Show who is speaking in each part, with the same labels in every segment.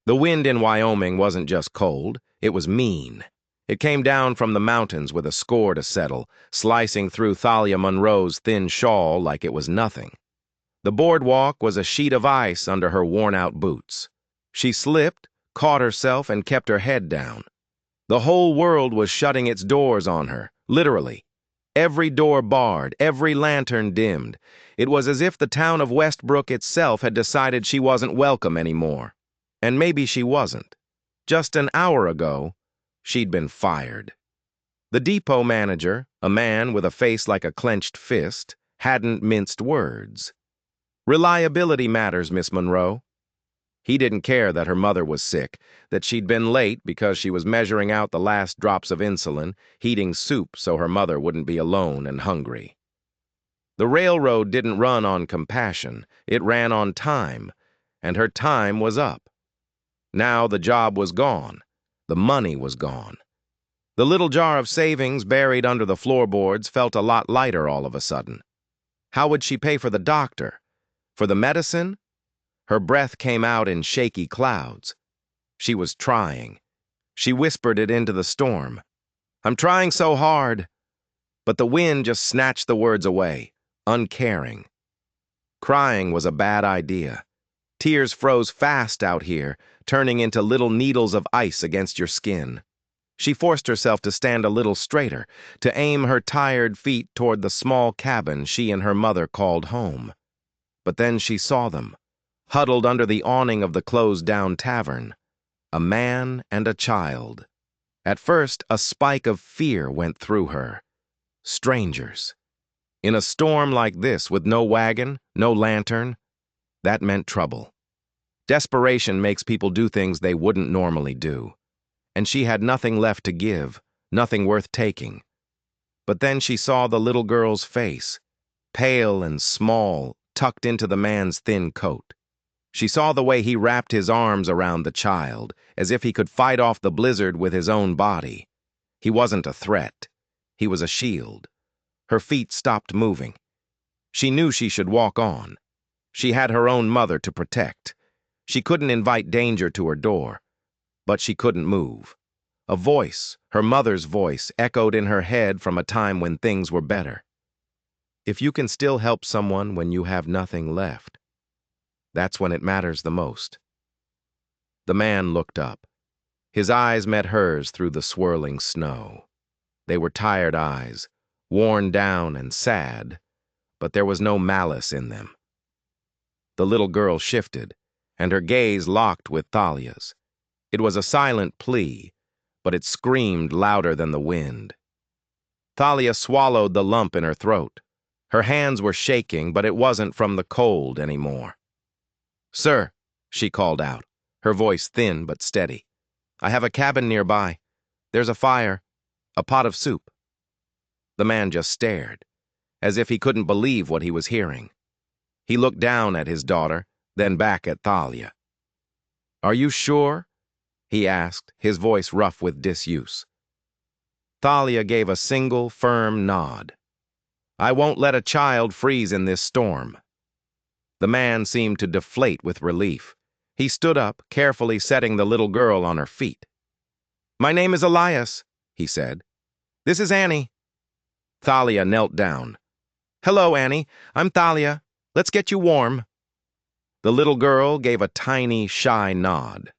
Speaker 1: The wind in Wyoming wasn't just cold, it was mean. It came down from the mountains with a score to settle, slicing through Thalia Monroe's thin shawl like it was nothing. The boardwalk was a sheet of ice under her worn-out boots. She slipped, caught herself, and kept her head down. The whole world was shutting its doors on her, literally. Every door barred, every lantern dimmed. It was as if the town of Westbrook itself had decided she wasn't welcome anymore. And maybe she wasn't. Just an hour ago, she'd been fired. The depot manager, a man with a face like a clenched fist, hadn't minced words. Reliability matters, Miss Monroe. He didn't care that her mother was sick, that she'd been late because she was measuring out the last drops of insulin, heating soup so her mother wouldn't be alone and hungry. The railroad didn't run on compassion, it ran on time, and her time was up. Now the job was gone, the money was gone. The little jar of savings buried under the floorboards felt a lot lighter all of a sudden. How would she pay for the doctor? For the medicine? Her breath came out in shaky clouds. She was trying. She whispered it into the storm. "I'm trying so hard." But the wind just snatched the words away, uncaring. Crying was a bad idea. Tears froze fast out here, turning into little needles of ice against your skin. She forced herself to stand a little straighter, to aim her tired feet toward the small cabin she and her mother called home. But then she saw them, huddled under the awning of the closed-down tavern. A man and a child. At first, a spike of fear went through her. Strangers. In a storm like this, with no wagon, no lantern, that meant trouble. Desperation makes people do things they wouldn't normally do. And she had nothing left to give, nothing worth taking. But then she saw the little girl's face, pale and small, tucked into the man's thin coat. She saw the way he wrapped his arms around the child, as if he could fight off the blizzard with his own body. He wasn't a threat. He was a shield. Her feet stopped moving. She knew she should walk on. She had her own mother to protect. She couldn't invite danger to her door, but she couldn't move. A voice, her mother's voice, echoed in her head from a time when things were better. If you can still help someone when you have nothing left, that's when it matters the most. The man looked up. His eyes met hers through the swirling snow. They were tired eyes, worn down and sad, but there was no malice in them. The little girl shifted, and her gaze locked with Thalia's. It was a silent plea, but it screamed louder than the wind. Thalia swallowed the lump in her throat. Her hands were shaking, but it wasn't from the cold anymore. "Sir," she called out, her voice thin but steady. "I have a cabin nearby. There's a fire, a pot of soup." The man just stared, as if he couldn't believe what he was hearing. He looked down at his daughter, then back at Thalia. "Are you sure?" he asked, his voice rough with disuse. Thalia gave a single, firm nod. "I won't let a child freeze in this storm." The man seemed to deflate with relief. He stood up, carefully setting the little girl on her feet. "My name is Elias," he said. "This is Annie." Thalia knelt down. "Hello, Annie. I'm Thalia. Let's get you warm." The little girl gave a tiny, shy nod.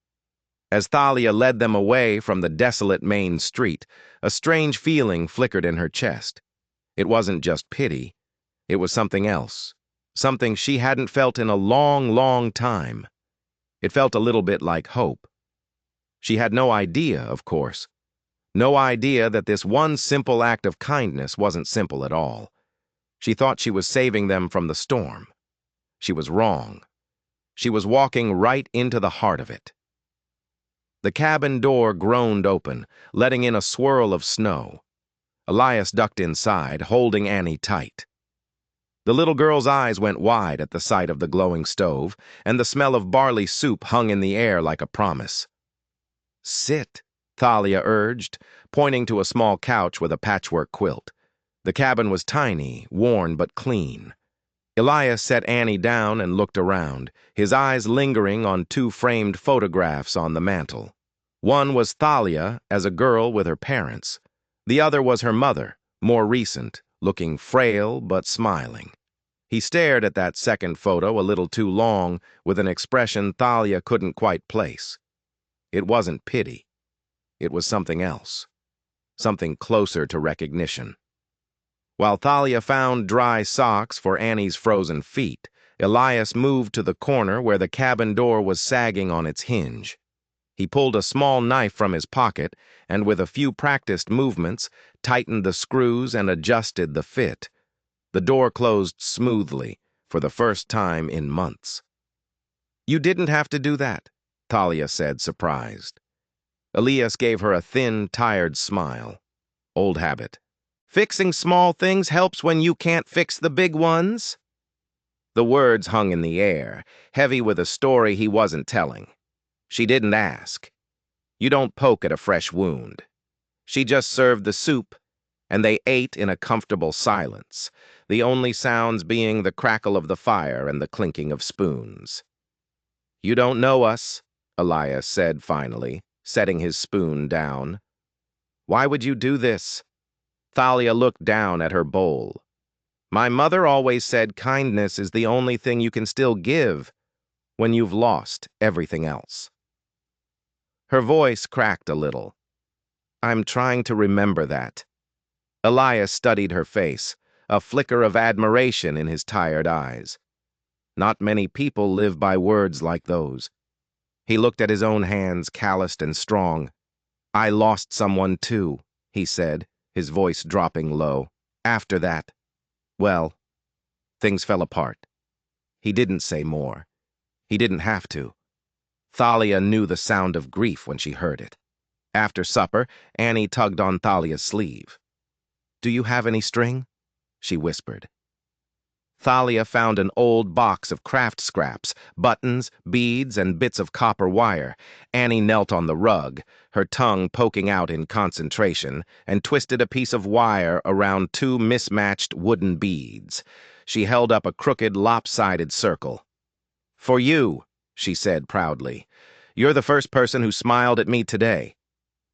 Speaker 1: As Thalia led them away from the desolate main street, a strange feeling flickered in her chest. It wasn't just pity. It was something else. Something she hadn't felt in a long, long time. It felt a little bit like hope. She had no idea, of course. No idea that this one simple act of kindness wasn't simple at all. She thought she was saving them from the storm. She was wrong. She was walking right into the heart of it. The cabin door groaned open, letting in a swirl of snow. Elias ducked inside, holding Annie tight. The little girl's eyes went wide at the sight of the glowing stove, and the smell of barley soup hung in the air like a promise. "Sit," Thalia urged, pointing to a small couch with a patchwork quilt. The cabin was tiny, worn but clean. Elias set Annie down and looked around, his eyes lingering on two framed photographs on the mantel. One was Thalia as a girl with her parents. The other was her mother, more recent, looking frail but smiling. He stared at that second photo a little too long, with an expression Thalia couldn't quite place. It wasn't pity. It was something else. Something closer to recognition. While Thalia found dry socks for Annie's frozen feet, Elias moved to the corner where the cabin door was sagging on its hinge. He pulled a small knife from his pocket and, with a few practiced movements, tightened the screws and adjusted the fit. The door closed smoothly, for the first time in months. "You didn't have to do that," Thalia said, surprised. Elias gave her a thin, tired smile. Old habit. "Fixing small things helps when you can't fix the big ones." The words hung in the air, heavy with a story he wasn't telling. She didn't ask. You don't poke at a fresh wound. She just served the soup, and they ate in a comfortable silence, the only sounds being the crackle of the fire and the clinking of spoons. "You don't know us," Elias said finally, setting his spoon down. "Why would you do this?" Thalia looked down at her bowl. "My mother always said kindness is the only thing you can still give when you've lost everything else." Her voice cracked a little. "I'm trying to remember that." Elias studied her face, a flicker of admiration in his tired eyes. Not many people live by words like those. He looked at his own hands, calloused and strong. "I lost someone too," he said, his voice dropping low. "After that, well, things fell apart." He didn't say more. He didn't have to. Thalia knew the sound of grief when she heard it. After supper, Annie tugged on Thalia's sleeve. "Do you have any string?" she whispered. Thalia found an old box of craft scraps, buttons, beads, and bits of copper wire. Annie knelt on the rug, her tongue poking out in concentration, and twisted a piece of wire around two mismatched wooden beads. She held up a crooked, lopsided circle. "For you," she said proudly. "You're the first person who smiled at me today."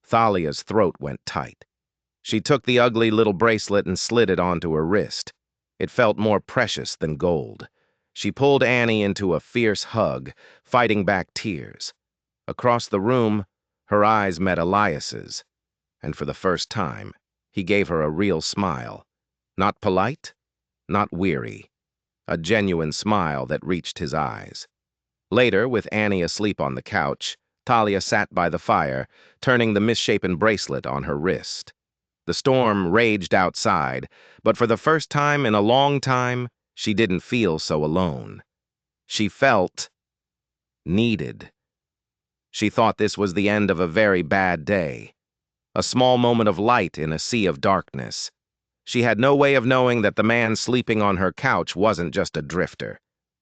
Speaker 1: Thalia's throat went tight. She took the ugly little bracelet and slid it onto her wrist. It felt more precious than gold. She pulled Annie into a fierce hug, fighting back tears. Across the room, her eyes met Elias's, and for the first time, he gave her a real smile. Not polite, not weary. A genuine smile that reached his eyes. Later, with Annie asleep on the couch, Thalia sat by the fire, turning the misshapen bracelet on her wrist. The storm raged outside, but for the first time in a long time, she didn't feel so alone. She felt needed. She thought this was the end of a very bad day, a small moment of light in a sea of darkness. She had no way of knowing that the man sleeping on her couch wasn't just a drifter,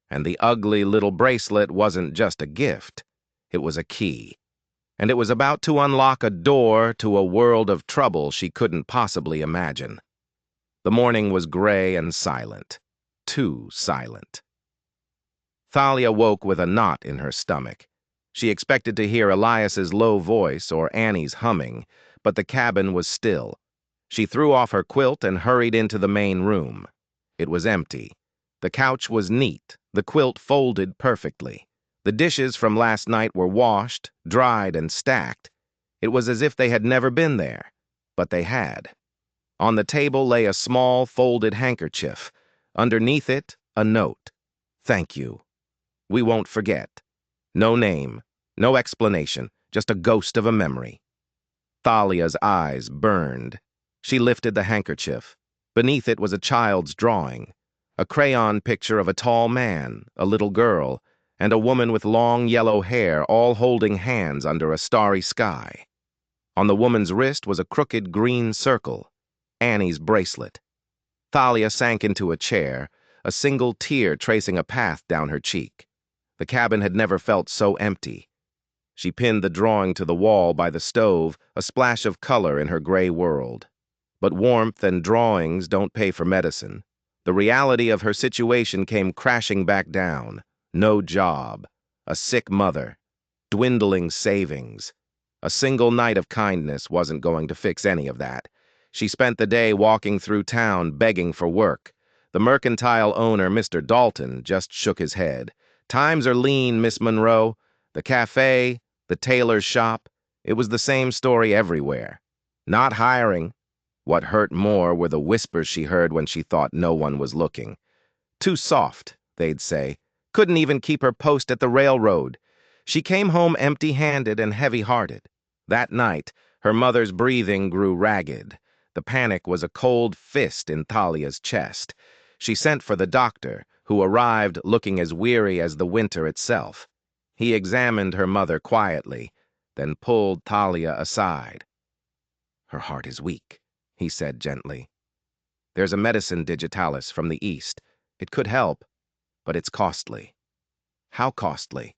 Speaker 1: and the ugly little bracelet wasn't just a gift. It was a key. And it was about to unlock a door to a world of trouble she couldn't possibly imagine. The morning was gray and silent. Too silent. Thalia woke with a knot in her stomach. She expected to hear Elias's low voice or Annie's humming, but the cabin was still. She threw off her quilt and hurried into the main room. It was empty. The couch was neat, the quilt folded perfectly. The dishes from last night were washed, dried, and stacked. It was as if they had never been there, but they had. On the table lay a small folded handkerchief. Underneath it, a note. "Thank you. We won't forget." No name, no explanation, just a ghost of a memory. Thalia's eyes burned. She lifted the handkerchief. Beneath it was a child's drawing, a crayon picture of a tall man, a little girl, and a woman with long yellow hair, all holding hands under a starry sky. On the woman's wrist was a crooked green circle, Annie's bracelet. Thalia sank into a chair, a single tear tracing a path down her cheek. The cabin had never felt so empty. She pinned the drawing to the wall by the stove, a splash of color in her gray world. But warmth and drawings don't pay for medicine. The reality of her situation came crashing back down. No job, a sick mother, dwindling savings. A single night of kindness wasn't going to fix any of that. She spent the day walking through town begging for work. The mercantile owner, Mr. Dalton, just shook his head. Times are lean, Miss Monroe. The cafe, the tailor's shop, it was the same story everywhere. Not hiring. What hurt more were the whispers she heard when she thought no one was looking. Too soft, they'd say. Couldn't even keep her post at the railroad. She came home empty-handed and heavy-hearted. That night, her mother's breathing grew ragged. The panic was a cold fist in Thalia's chest. She sent for the doctor, who arrived looking as weary as the winter itself. He examined her mother quietly, then pulled Thalia aside. "Her heart is weak," he said gently. "There's a medicine digitalis from the East. It could help, but it's costly." How costly?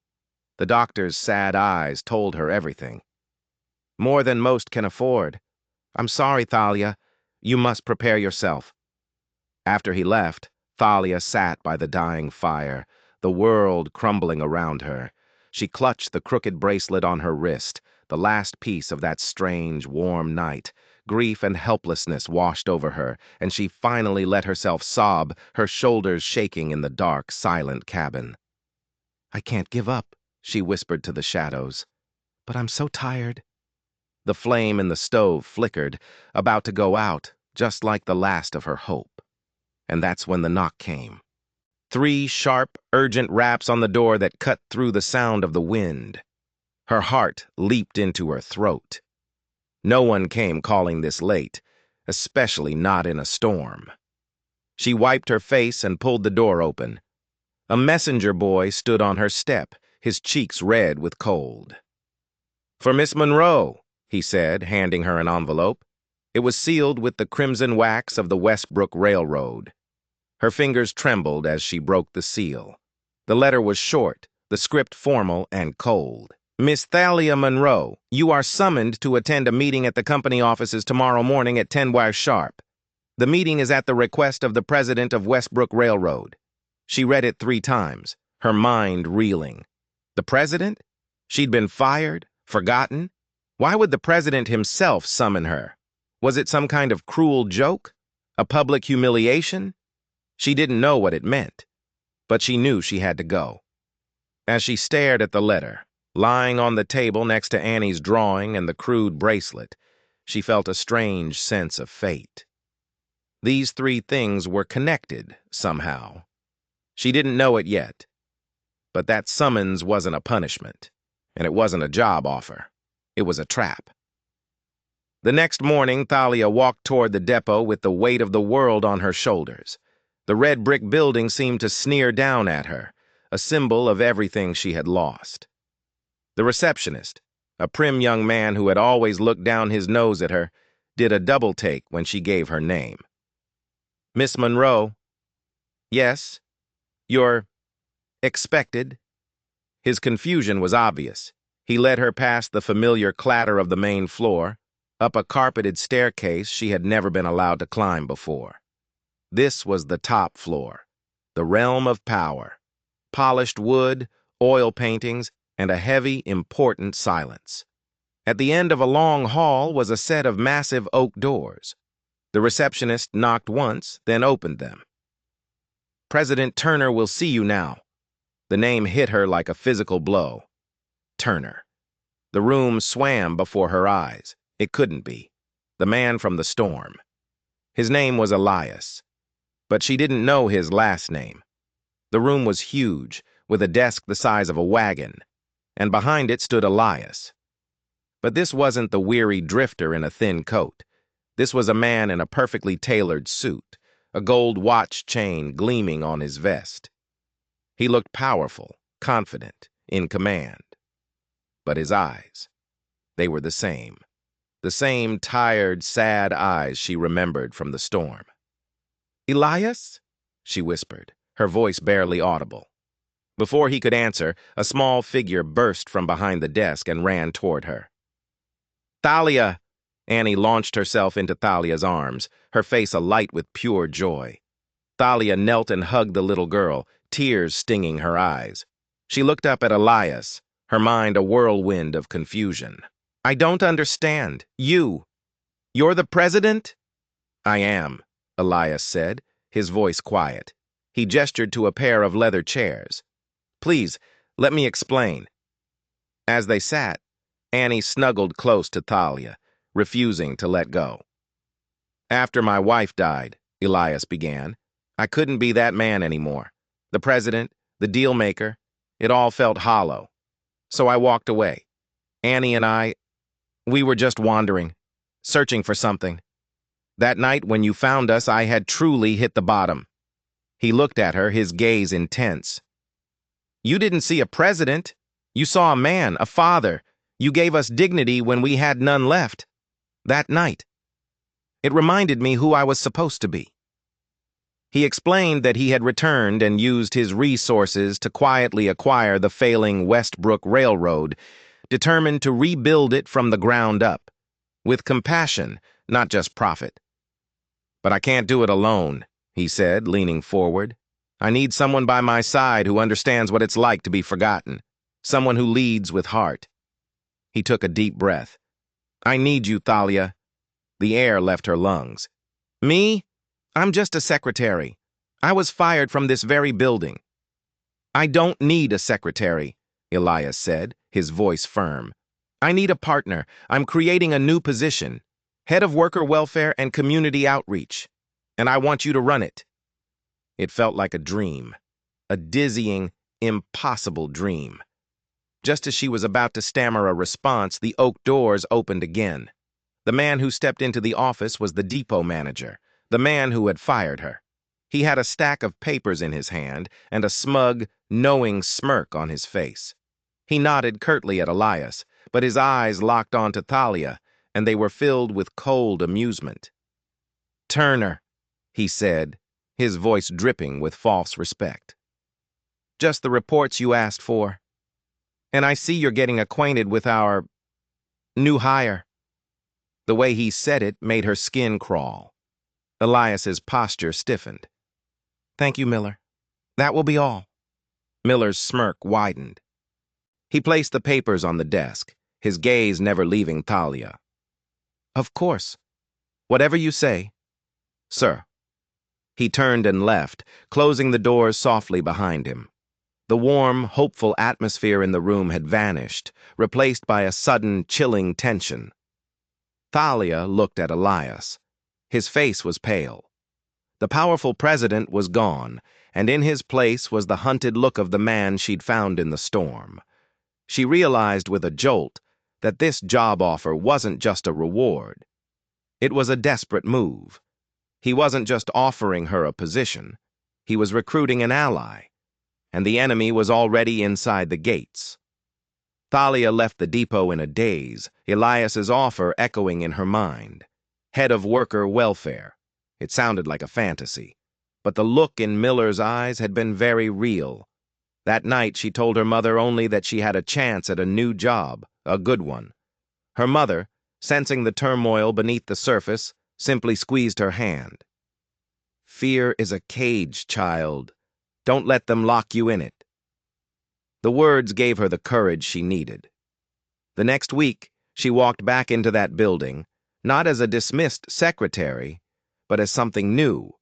Speaker 1: The doctor's sad eyes told her everything. "More than most can afford. I'm sorry, Thalia. You must prepare yourself." After he left, Thalia sat by the dying fire, the world crumbling around her. She clutched the crooked bracelet on her wrist, the last piece of that strange, warm night. Grief and helplessness washed over her, and she finally let herself sob, her shoulders shaking in the dark, silent cabin. "I can't give up," she whispered to the shadows. "But I'm so tired." The flame in the stove flickered, about to go out, just like the last of her hope. And that's when the knock came. 3 sharp, urgent raps on the door that cut through the sound of the wind. Her heart leaped into her throat. No one came calling this late, especially not in a storm. She wiped her face and pulled the door open. A messenger boy stood on her step, his cheeks red with cold. "For Miss Monroe," he said, handing her an envelope. It was sealed with the crimson wax of the Westbrook Railroad. Her fingers trembled as she broke the seal. The letter was short, the script formal and cold. "Miss Thalia Monroe, you are summoned to attend a meeting at the company offices tomorrow morning at 10 sharp. The meeting is at the request of the president of Westbrook Railroad." She read it 3 times, her mind reeling. The president? She'd been fired, forgotten. Why would the president himself summon her? Was it some kind of cruel joke? A public humiliation? She didn't know what it meant, but she knew she had to go. As she stared at the letter, lying on the table next to Annie's drawing and the crude bracelet, she felt a strange sense of fate. These 3 things were connected, somehow. She didn't know it yet, but that summons wasn't a punishment, and it wasn't a job offer. It was a trap. The next morning, Thalia walked toward the depot with the weight of the world on her shoulders. The red brick building seemed to sneer down at her, a symbol of everything she had lost. The receptionist, a prim young man who had always looked down his nose at her, did a double take when she gave her name. "Miss Monroe." "Yes, you're expected." His confusion was obvious. He led her past the familiar clatter of the main floor, up a carpeted staircase she had never been allowed to climb before. This was the top floor, the realm of power. Polished wood, oil paintings, and a heavy, important silence. At the end of a long hall was a set of massive oak doors. The receptionist knocked once, then opened them. "President Turner will see you now." The name hit her like a physical blow. Turner. The room swam before her eyes. It couldn't be. The man from the storm. His name was Elias, but she didn't know his last name. The room was huge, with a desk the size of a wagon, and behind it stood Elias. But this wasn't the weary drifter in a thin coat. This was a man in a perfectly tailored suit, a gold watch chain gleaming on his vest. He looked powerful, confident, in command. But his eyes, they were the same tired, sad eyes she remembered from the storm. "Elias?" she whispered, her voice barely audible. Before he could answer, a small figure burst from behind the desk and ran toward her. "Thalia!" Annie launched herself into Thalia's arms, her face alight with pure joy. Thalia knelt and hugged the little girl, tears stinging her eyes. She looked up at Elias, her mind a whirlwind of confusion. I don't understand. You're the president? I am, Elias said, his voice quiet. He gestured to a pair of leather chairs. Please, let me explain. As they sat, Annie snuggled close to Thalia, refusing to let go. After my wife died, Elias began, I couldn't be that man anymore. The president, the deal maker, it all felt hollow. So I walked away. Annie and we were just wandering, searching for something. That night when you found us, I had truly hit the bottom. He looked at her, his gaze intense. You didn't see a president. You saw a man, a father. You gave us dignity when we had none left. That night. It reminded me who I was supposed to be. He explained that he had returned and used his resources to quietly acquire the failing Westbrook Railroad, determined to rebuild it from the ground up, with compassion, not just profit. But I can't do it alone, he said, leaning forward. I need someone by my side who understands what it's like to be forgotten, someone who leads with heart. He took a deep breath. I need you, Thalia. The air left her lungs. Me? I'm just a secretary. I was fired from this very building. I don't need a secretary, Elias said, his voice firm. I need a partner. I'm creating a new position, head of worker welfare and community outreach, and I want you to run it. It felt like a dream, a dizzying, impossible dream. Just as she was about to stammer a response, the oak doors opened again. The man who stepped into the office was the depot manager, the man who had fired her. He had a stack of papers in his hand and a smug, knowing smirk on his face. He nodded curtly at Elias, but his eyes locked onto Thalia, and they were filled with cold amusement. Turner, he said, his voice dripping with false respect. Just the reports you asked for. And I see you're getting acquainted with our new hire. The way he said it made her skin crawl. Elias's posture stiffened. Thank you, Miller. That will be all. Miller's smirk widened. He placed the papers on the desk, his gaze never leaving Thalia. Of course. Whatever you say. Sir. He turned and left, closing the doors softly behind him. The warm, hopeful atmosphere in the room had vanished, replaced by a sudden, chilling tension. Thalia looked at Elias. His face was pale. The powerful president was gone, and in his place was the hunted look of the man she'd found in the storm. She realized with a jolt that this job offer wasn't just a reward. It was a desperate move. He wasn't just offering her a position. He was recruiting an ally, and the enemy was already inside the gates. Thalia left the depot in a daze, Elias's offer echoing in her mind. Head of worker welfare. It sounded like a fantasy, but the look in Miller's eyes had been very real. That night she told her mother only that she had a chance at a new job, a good one. Her mother, sensing the turmoil beneath the surface, simply squeezed her hand. Fear is a cage, child. Don't let them lock you in it. The words gave her the courage she needed. The next week, she walked back into that building, not as a dismissed secretary, but as something new.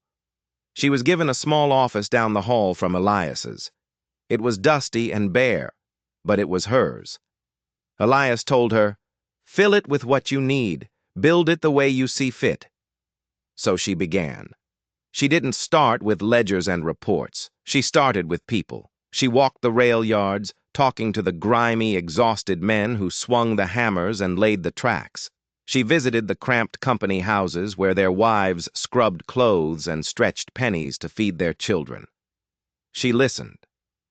Speaker 1: She was given a small office down the hall from Elias's. It was dusty and bare, but it was hers. Elias told her, fill it with what you need, build it the way you see fit. So she began. She didn't start with ledgers and reports. She started with people. She walked the rail yards, talking to the grimy, exhausted men who swung the hammers and laid the tracks. She visited the cramped company houses where their wives scrubbed clothes and stretched pennies to feed their children. She listened.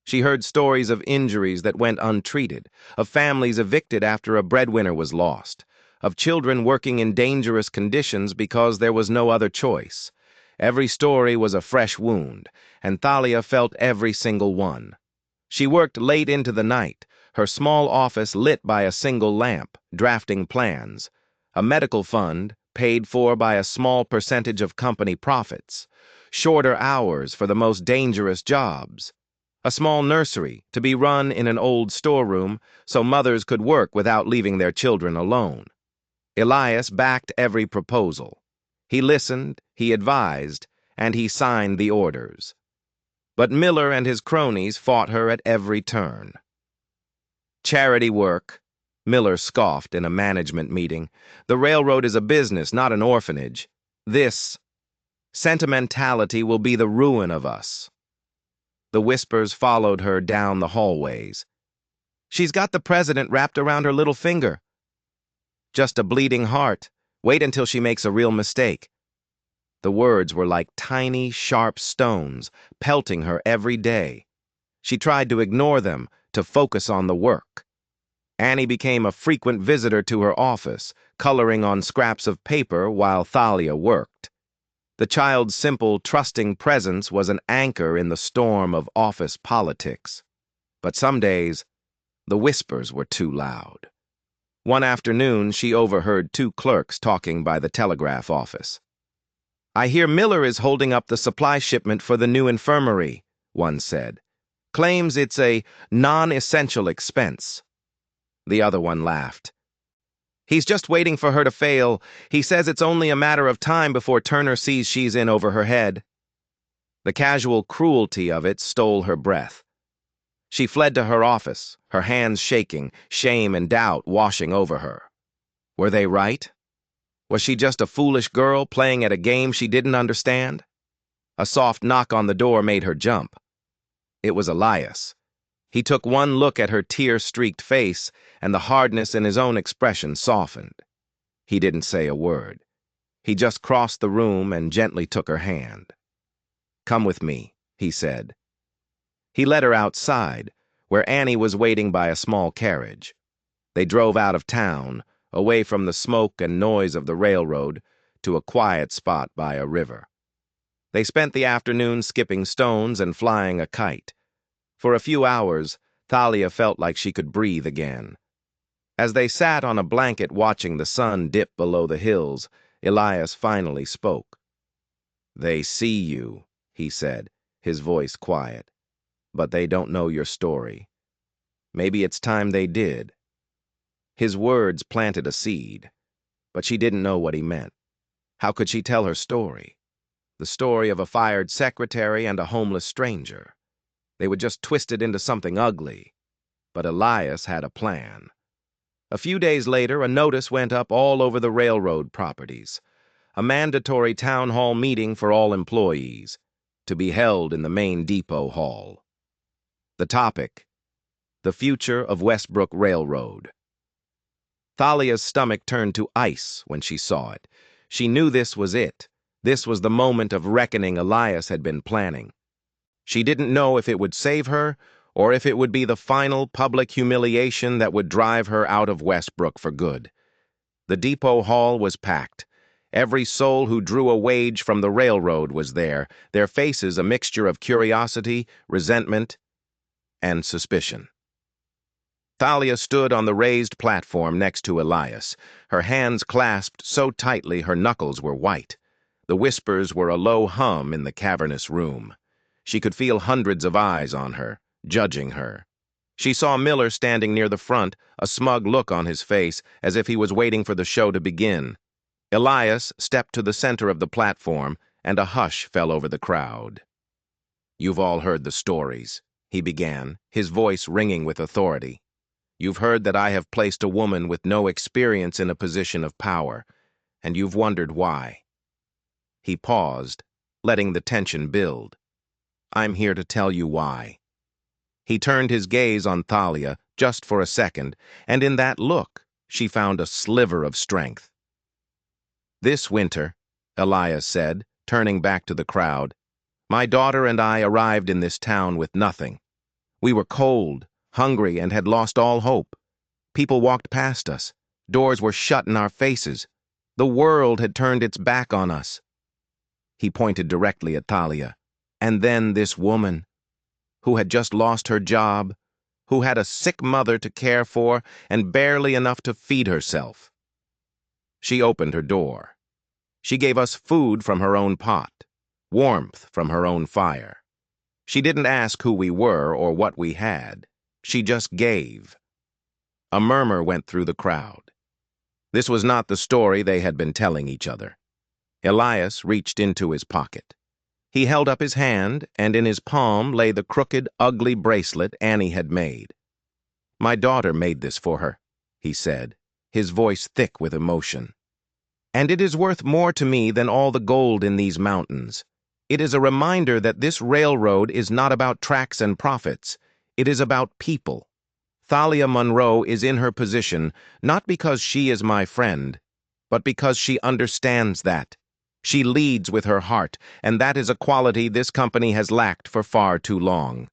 Speaker 1: She heard stories of injuries that went untreated, of families evicted after a breadwinner was lost, of children working in dangerous conditions because there was no other choice. Every story was a fresh wound, and Thalia felt every single one. She worked late into the night, her small office lit by a single lamp, drafting plans. A medical fund, paid for by a small percentage of company profits. shorter hours for the most dangerous jobs, a small nursery to be run in an old storeroom so mothers could work without leaving their children alone. Elias backed every proposal. He listened, he advised, and he signed the orders. But Miller and his cronies fought her at every turn. Charity work, Miller scoffed in a management meeting. The railroad is a business, not an orphanage. This sentimentality will be the ruin of us. The whispers followed her down the hallways. She's got the president wrapped around her little finger. Just a bleeding heart. Wait until she makes a real mistake. The words were like tiny, sharp stones, pelting her every day. She tried to ignore them, to focus on the work. Annie became a frequent visitor to her office, coloring on scraps of paper while Thalia worked. The child's simple, trusting presence was an anchor in the storm of office politics. But some days, the whispers were too loud. One afternoon, she overheard two clerks talking by the telegraph office. "I hear Miller is holding up the supply shipment for the new infirmary," one said. "Claims it's a non-essential expense." The other one laughed. "He's just waiting for her to fail. He says it's only a matter of time before Turner sees she's in over her head." The casual cruelty of it stole her breath. She fled to her office, her hands shaking, shame and doubt washing over her. Were they right? Was she just a foolish girl playing at a game she didn't understand? A soft knock on the door made her jump. It was Elias. He took one look at her tear-streaked face, and the hardness in his own expression softened. He didn't say a word. He just crossed the room and gently took her hand. "Come with me," he said. He led her outside, where Annie was waiting by a small carriage. They drove out of town, away from the smoke and noise of the railroad, to a quiet spot by a river. They spent the afternoon skipping stones and flying a kite. For a few hours, Thalia felt like she could breathe again. As they sat on a blanket watching the sun dip below the hills, Elias finally spoke. "They see you," he said, his voice quiet. "But they don't know your story. Maybe it's time they did." His words planted a seed, but she didn't know what he meant. How could she tell her story? The story of a fired secretary and a homeless stranger. They would just twist it into something ugly. But Elias had a plan. A few days later, a notice went up all over the railroad properties. A mandatory town hall meeting for all employees, to be held in the main depot hall. The topic: the future of Westbrook Railroad. Thalia's stomach turned to ice when she saw it. She knew this was it. This was the moment of reckoning Elias had been planning. She didn't know if it would save her, or if it would be the final public humiliation that would drive her out of Westbrook for good. The depot hall was packed. Every soul who drew a wage from the railroad was there, their faces a mixture of curiosity, resentment, and suspicion. Thalia stood on the raised platform next to Elias, her hands clasped so tightly her knuckles were white. The whispers were a low hum in the cavernous room. She could feel hundreds of eyes on her, judging her. She saw Miller standing near the front, a smug look on his face, as if he was waiting for the show to begin. Elias stepped to the center of the platform, and a hush fell over the crowd. "You've all heard the stories," he began, his voice ringing with authority. "You've heard that I have placed a woman with no experience in a position of power, and you've wondered why." He paused, letting the tension build. "I'm here to tell you why." He turned his gaze on Thalia just for a second, and in that look she found a sliver of strength. "This winter," Elias said, turning back to the crowd, "my daughter and I arrived in this town with nothing. We were cold, hungry, and had lost all hope. People walked past us. Doors were shut in our faces. The world had turned its back on us." He pointed directly at Thalia. "And then this woman, who had just lost her job, who had a sick mother to care for and barely enough to feed herself. She opened her door. She gave us food from her own pot. warmth from her own fire. She didn't ask who we were or what we had. She just gave. A murmur went through the crowd. This was not the story they had been telling each other. Elias reached into his pocket. He held up his hand, and in his palm lay the crooked, ugly bracelet Annie had made. "My daughter made this for her," he said, his voice thick with emotion. "And it is worth more to me than all the gold in these mountains. It is a reminder that this railroad is not about tracks and profits. It is about people. Thalia Monroe is in her position not because she is my friend, but because she understands that. She leads with her heart, and that is a quality this company has lacked for far too long."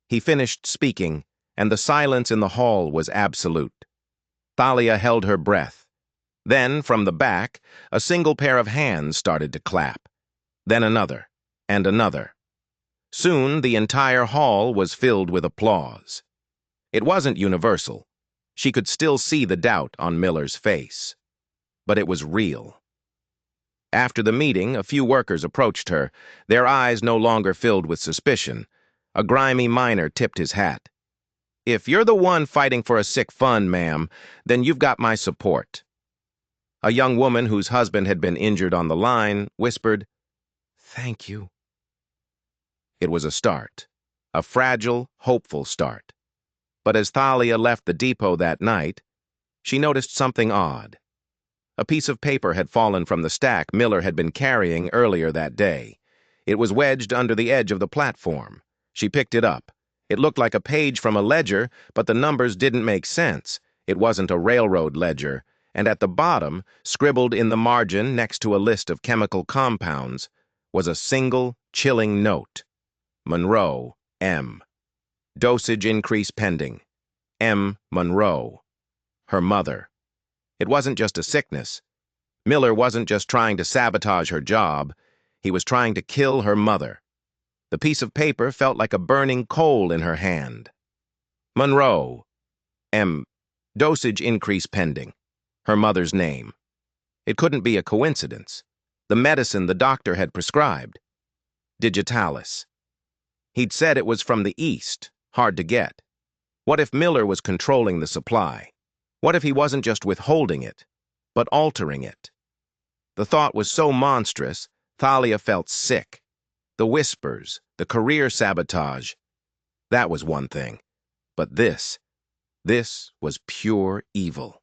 Speaker 1: He finished speaking, and the silence in the hall was absolute. Thalia held her breath. Then, from the back, a single pair of hands started to clap. Then another, and another. Soon the entire hall was filled with applause. It wasn't universal. She could still see the doubt on Miller's face. But it was real. After the meeting, a few workers approached her, their eyes no longer filled with suspicion. A grimy miner tipped his hat. "If you're the one fighting for a sick fund, ma'am, then you've got my support." A young woman whose husband had been injured on the line whispered, "Thank you." It was a start, a fragile, hopeful start. But as Thalia left the depot that night, she noticed something odd. A piece of paper had fallen from the stack Miller had been carrying earlier that day. It was wedged under the edge of the platform. She picked it up. It looked like a page from a ledger, but the numbers didn't make sense. It wasn't a railroad ledger, and at the bottom, scribbled in the margin next to a list of chemical compounds, was a single, chilling note. Monroe, M. Dosage increase pending. M. Monroe. Her mother. It wasn't just a sickness. Miller wasn't just trying to sabotage her job. He was trying to kill her mother. The piece of paper felt like a burning coal in her hand. Monroe. M. Dosage increase pending. Her mother's name. It couldn't be a coincidence. The medicine the doctor had prescribed. Digitalis. He'd said it was from the East, hard to get. What if Miller was controlling the supply? What if he wasn't just withholding it, but altering it? The thought was so monstrous, Thalia felt sick. The whispers, the career sabotage, that was one thing. But this was pure evil.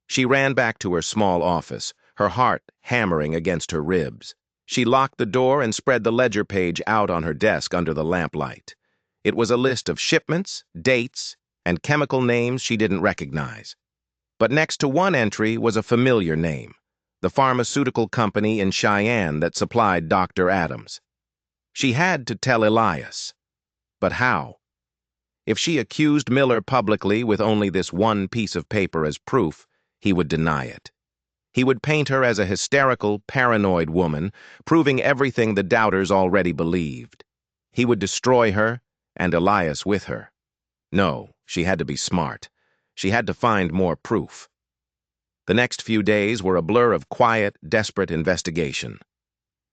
Speaker 1: She ran back to her small office, her heart hammering against her ribs. She locked the door and spread the ledger page out on her desk under the lamplight. It was a list of shipments, dates, and chemical names she didn't recognize. But next to one entry was a familiar name, the pharmaceutical company in Cheyenne that supplied Dr. Adams. She had to tell Elias. But how? If she accused Miller publicly with only this one piece of paper as proof, he would deny it. He would paint her as a hysterical, paranoid woman, proving everything the doubters already believed. He would destroy her, and Elias with her. No, she had to be smart. She had to find more proof. The next few days were a blur of quiet, desperate investigation.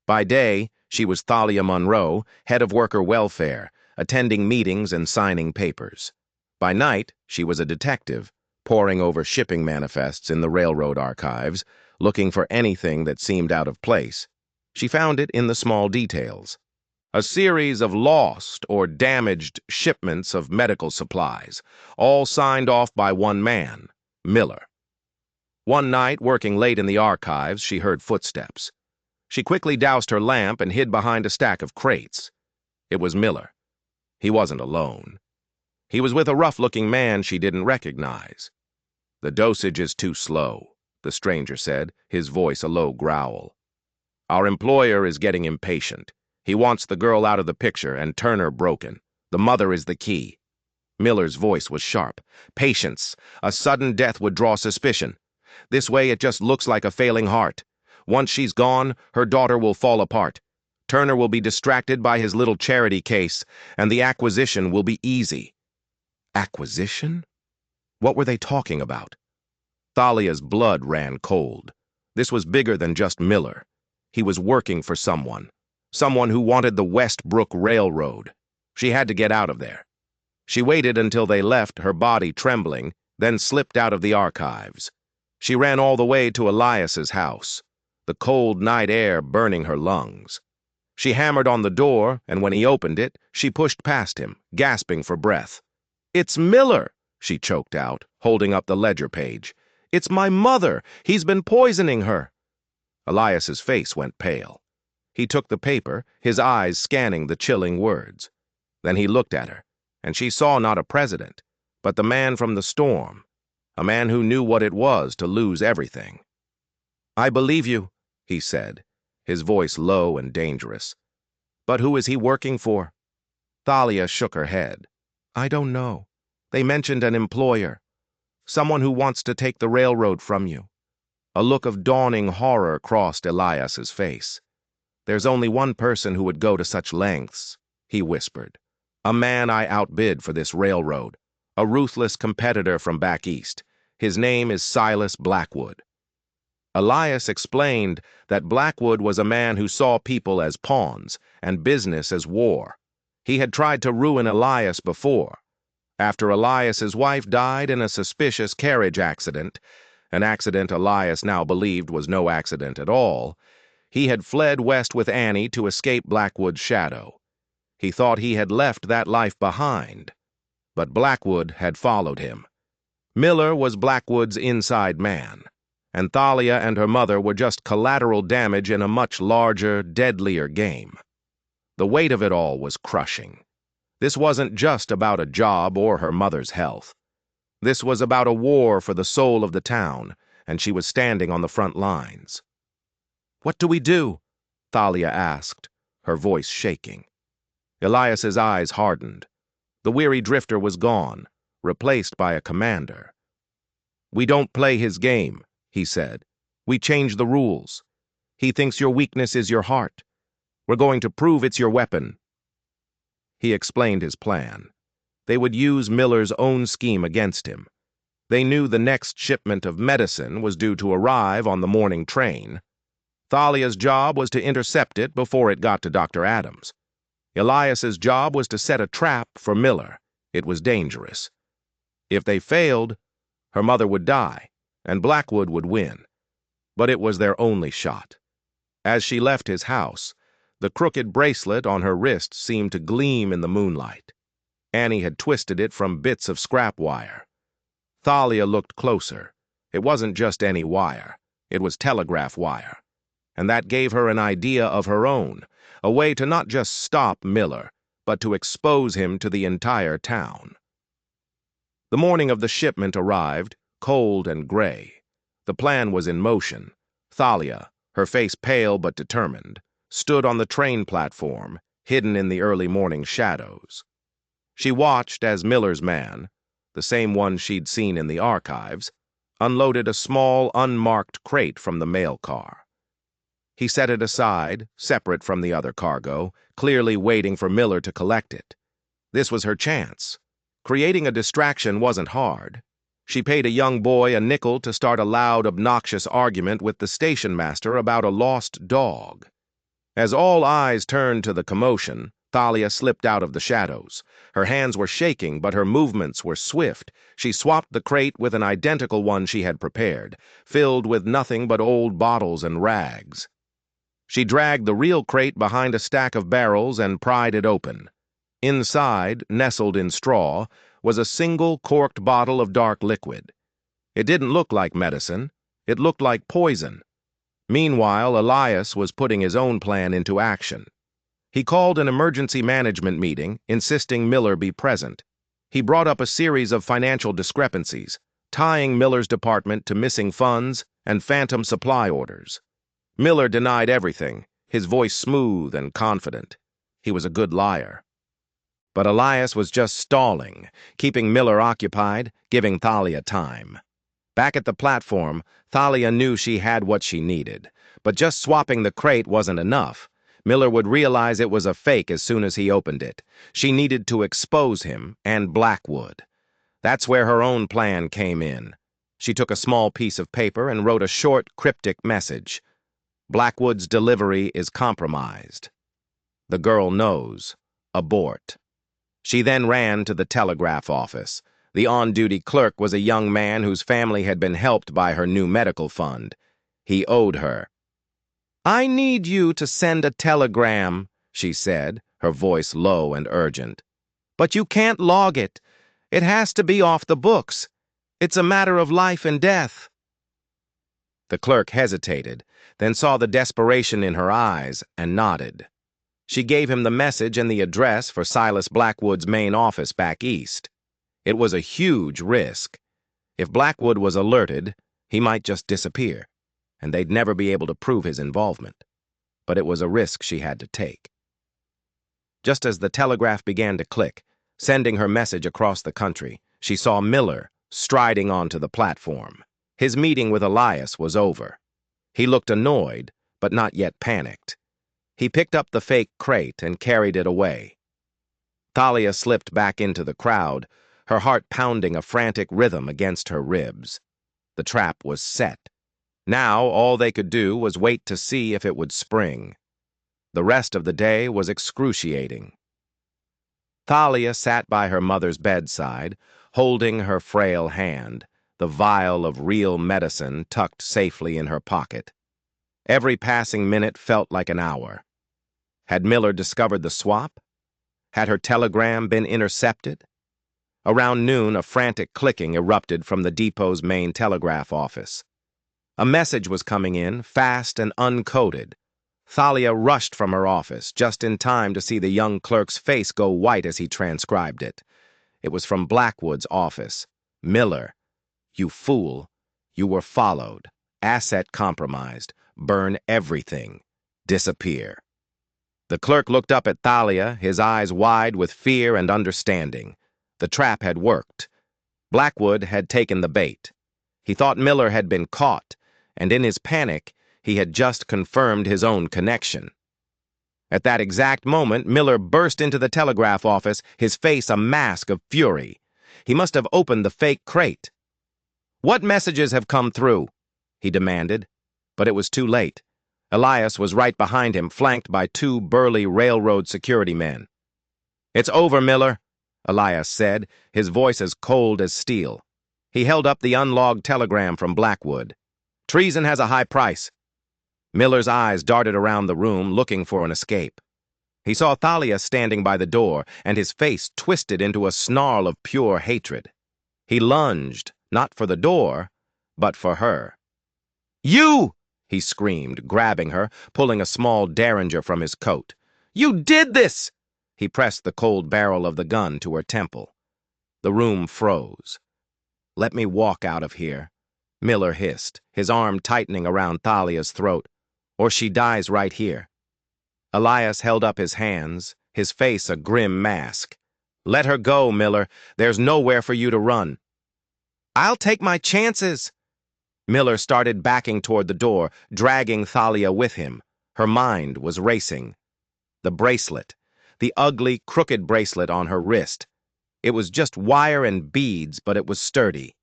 Speaker 1: By day, she was Thalia Monroe, head of worker welfare, attending meetings and signing papers. By night, she was a detective, poring over shipping manifests in the railroad archives, looking for anything that seemed out of place. She found it in the small details. A series of lost or damaged shipments of medical supplies, all signed off by one man, Miller. One night, working late in the archives, she heard footsteps. She quickly doused her lamp and hid behind a stack of crates. It was Miller. He wasn't alone. He was with a rough-looking man she didn't recognize. "The dosage is too slow," the stranger said, his voice a low growl. "Our employer is getting impatient. He wants the girl out of the picture and Turner broken. The mother is the key." Miller's voice was sharp. "Patience. A sudden death would draw suspicion. This way it just looks like a failing heart. Once she's gone, her daughter will fall apart. Turner will be distracted by his little charity case, and the acquisition will be easy." Acquisition? What were they talking about? Thalia's blood ran cold. This was bigger than just Miller. He was working for someone who wanted the Westbrook Railroad. She had to get out of there. She waited until they left, her body trembling, then slipped out of the archives. She ran all the way to Elias's house, the cold night air burning her lungs. She hammered on the door, and when he opened it, she pushed past him, gasping for breath. "It's Miller," she choked out, holding up the ledger page. "It's my mother. He's been poisoning her." Elias's face went pale. He took the paper, his eyes scanning the chilling words. Then he looked at her, and she saw not a president, but the man from the storm, a man who knew what it was to lose everything. "I believe you," he said, his voice low and dangerous. "But who is he working for?" Thalia shook her head. "I don't know. They mentioned an employer. Someone who wants to take the railroad from you." A look of dawning horror crossed Elias's face. "There's only one person who would go to such lengths," he whispered. "A man I outbid for this railroad. A ruthless competitor from back east. His name is Silas Blackwood." Elias explained that Blackwood was a man who saw people as pawns and business as war. He had tried to ruin Elias before. After Elias's wife died in a suspicious carriage accident, an accident Elias now believed was no accident at all, he had fled west with Annie to escape Blackwood's shadow. He thought he had left that life behind, but Blackwood had followed him. Miller was Blackwood's inside man, and Thalia and her mother were just collateral damage in a much larger, deadlier game. The weight of it all was crushing. This wasn't just about a job or her mother's health. This was about a war for the soul of the town, and she was standing on the front lines. "What do we do?" Thalia asked, her voice shaking. Elias's eyes hardened. The weary drifter was gone, replaced by a commander. "We don't play his game," he said. "We change the rules. He thinks your weakness is your heart. We're going to prove it's your weapon." He explained his plan. They would use Miller's own scheme against him. They knew the next shipment of medicine was due to arrive on the morning train. Thalia's job was to intercept it before it got to Dr. Adams. Elias's job was to set a trap for Miller. It was dangerous. If they failed, her mother would die, and Blackwood would win. But it was their only shot. As she left his house, the crooked bracelet on her wrist seemed to gleam in the moonlight. Annie had twisted it from bits of scrap wire. Thalia looked closer. It wasn't just any wire. It was telegraph wire. And that gave her an idea of her own, a way to not just stop Miller, but to expose him to the entire town. The morning of the shipment arrived, cold and gray. The plan was in motion. Thalia, her face pale but determined, stood on the train platform, hidden in the early morning shadows. She watched as Miller's man, the same one she'd seen in the archives, unloaded a small, unmarked crate from the mail car. He set it aside, separate from the other cargo, clearly waiting for Miller to collect it. This was her chance. Creating a distraction wasn't hard. She paid a young boy a nickel to start a loud, obnoxious argument with the station master about a lost dog. As all eyes turned to the commotion, Thalia slipped out of the shadows. Her hands were shaking, but her movements were swift. She swapped the crate with an identical one she had prepared, filled with nothing but old bottles and rags. She dragged the real crate behind a stack of barrels and pried it open. Inside, nestled in straw, was a single corked bottle of dark liquid. It didn't look like medicine. It looked like poison. Meanwhile, Elias was putting his own plan into action. He called an emergency management meeting, insisting Miller be present. He brought up a series of financial discrepancies, tying Miller's department to missing funds and phantom supply orders. Miller denied everything, his voice smooth and confident. He was a good liar. But Elias was just stalling, keeping Miller occupied, giving Thalia time. Back at the platform, Thalia knew she had what she needed, but just swapping the crate wasn't enough. Miller would realize it was a fake as soon as he opened it. She needed to expose him and Blackwood. That's where her own plan came in. She took a small piece of paper and wrote a short, cryptic message. Blackwood's delivery is compromised. The girl knows. Abort. She then ran to the telegraph office. The on-duty clerk was a young man whose family had been helped by her new medical fund. He owed her. "I need you to send a telegram," she said, her voice low and urgent. "But you can't log it. It has to be off the books. It's a matter of life and death." The clerk hesitated, then saw the desperation in her eyes and nodded. She gave him the message and the address for Silas Blackwood's main office back east. It was a huge risk. If Blackwood was alerted, he might just disappear, and they'd never be able to prove his involvement. But it was a risk she had to take. Just as the telegraph began to click, sending her message across the country, she saw Miller striding onto the platform. His meeting with Elias was over. He looked annoyed, but not yet panicked. He picked up the fake crate and carried it away. Thalia slipped back into the crowd, her heart pounding a frantic rhythm against her ribs. The trap was set. Now all they could do was wait to see if it would spring. The rest of the day was excruciating. Thalia sat by her mother's bedside, holding her frail hand, the vial of real medicine tucked safely in her pocket. Every passing minute felt like an hour. Had Miller discovered the swap? Had her telegram been intercepted? Around noon, a frantic clicking erupted from the depot's main telegraph office. A message was coming in, fast and uncoded. Thalia rushed from her office, just in time to see the young clerk's face go white as he transcribed it. It was from Blackwood's office. "Miller, you fool. You were followed. Asset compromised. Burn everything. Disappear." The clerk looked up at Thalia, his eyes wide with fear and understanding. The trap had worked. Blackwood had taken the bait. He thought Miller had been caught, and in his panic, he had just confirmed his own connection. At that exact moment, Miller burst into the telegraph office, his face a mask of fury. He must have opened the fake crate. "What messages have come through?" he demanded, but it was too late. Elias was right behind him, flanked by two burly railroad security men. "It's over, Miller," Elias said, his voice as cold as steel. He held up the unlogged telegram from Blackwood. "Treason has a high price." Miller's eyes darted around the room, looking for an escape. He saw Thalia standing by the door, and his face twisted into a snarl of pure hatred. He lunged, not for the door, but for her. "You!" he screamed, grabbing her, pulling a small derringer from his coat. "You did this!" He pressed the cold barrel of the gun to her temple. The room froze. "Let me walk out of here," Miller hissed, his arm tightening around Thalia's throat. "Or she dies right here." Elias held up his hands, his face a grim mask. "Let her go, Miller. There's nowhere for you to run." "I'll take my chances." Miller started backing toward the door, dragging Thalia with him. Her mind was racing. The bracelet. The ugly, crooked bracelet on her wrist. It was just wire and beads, but it was sturdy.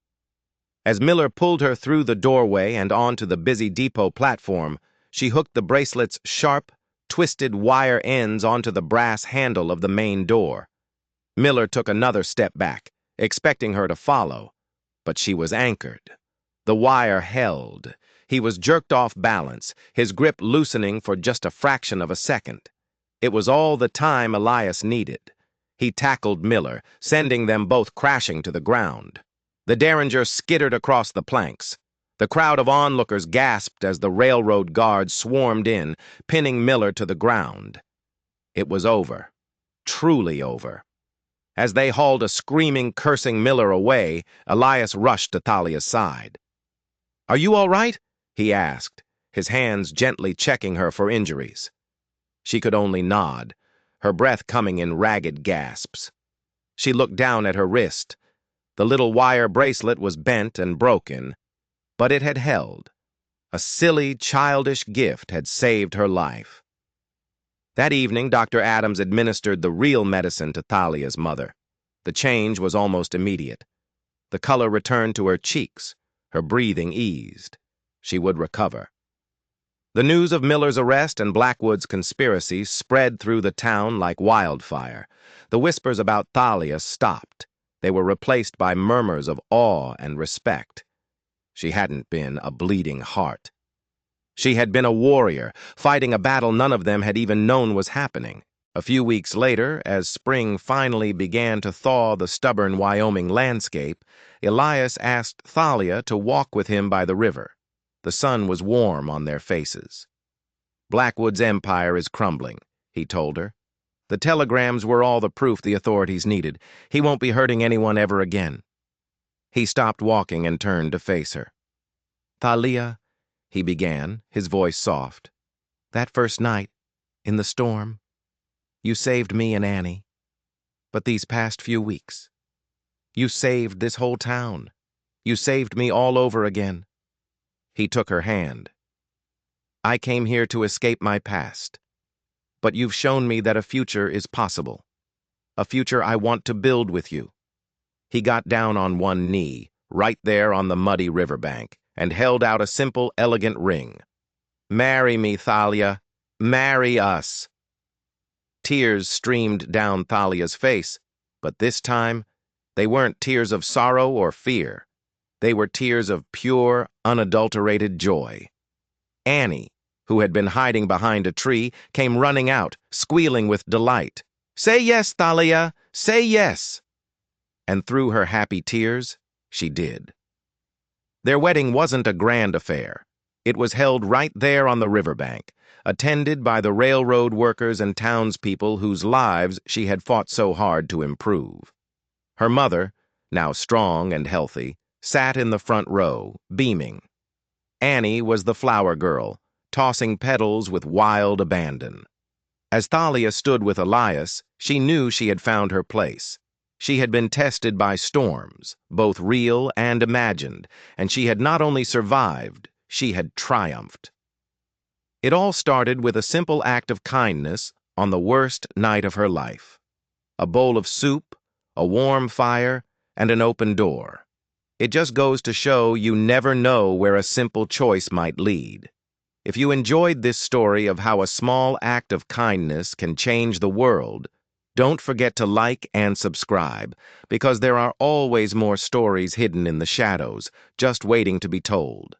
Speaker 1: As Miller pulled her through the doorway and onto the busy depot platform, she hooked the bracelet's sharp, twisted wire ends onto the brass handle of the main door. Miller took another step back, expecting her to follow, but she was anchored. The wire held. He was jerked off balance, his grip loosening for just a fraction of a second. It was all the time Elias needed. He tackled Miller, sending them both crashing to the ground. The derringer skittered across the planks. The crowd of onlookers gasped as the railroad guards swarmed in, pinning Miller to the ground. It was over. Truly over. As they hauled a screaming, cursing Miller away, Elias rushed to Thalia's side. "Are you all right?" he asked, his hands gently checking her for injuries. She could only nod, her breath coming in ragged gasps. She looked down at her wrist. The little wire bracelet was bent and broken, but it had held. A silly, childish gift had saved her life. That evening, Dr. Adams administered the real medicine to Thalia's mother. The change was almost immediate. The color returned to her cheeks. Her breathing eased. She would recover. The news of Miller's arrest and Blackwood's conspiracy spread through the town like wildfire. The whispers about Thalia stopped. They were replaced by murmurs of awe and respect. She hadn't been a bleeding heart. She had been a warrior, fighting a battle none of them had even known was happening. A few weeks later, as spring finally began to thaw the stubborn Wyoming landscape, Elias asked Thalia to walk with him by the river. The sun was warm on their faces. "Blackwood's empire is crumbling," he told her. "The telegrams were all the proof the authorities needed. He won't be hurting anyone ever again." He stopped walking and turned to face her. "Thalia," he began, his voice soft. "That first night, in the storm, you saved me and Annie. But these past few weeks, you saved this whole town. You saved me all over again." He took her hand. "I came here to escape my past. But you've shown me that a future is possible. A future I want to build with you." He got down on one knee, right there on the muddy riverbank, and held out a simple, elegant ring. "Marry me, Thalia. Marry us." Tears streamed down Thalia's face, but this time, they weren't tears of sorrow or fear. They were tears of pure, unadulterated joy. Annie, who had been hiding behind a tree, came running out, squealing with delight. "Say yes, Thalia! Say yes!" And through her happy tears, she did. Their wedding wasn't a grand affair. It was held right there on the riverbank, attended by the railroad workers and townspeople whose lives she had fought so hard to improve. Her mother, now strong and healthy, sat in the front row, beaming. Annie was the flower girl, tossing petals with wild abandon. As Thalia stood with Elias, she knew she had found her place. She had been tested by storms, both real and imagined, and she had not only survived, she had triumphed. It all started with a simple act of kindness on the worst night of her life. A bowl of soup, a warm fire, and an open door. It just goes to show you never know where a simple choice might lead. If you enjoyed this story of how a small act of kindness can change the world, don't forget to like and subscribe, because there are always more stories hidden in the shadows, just waiting to be told.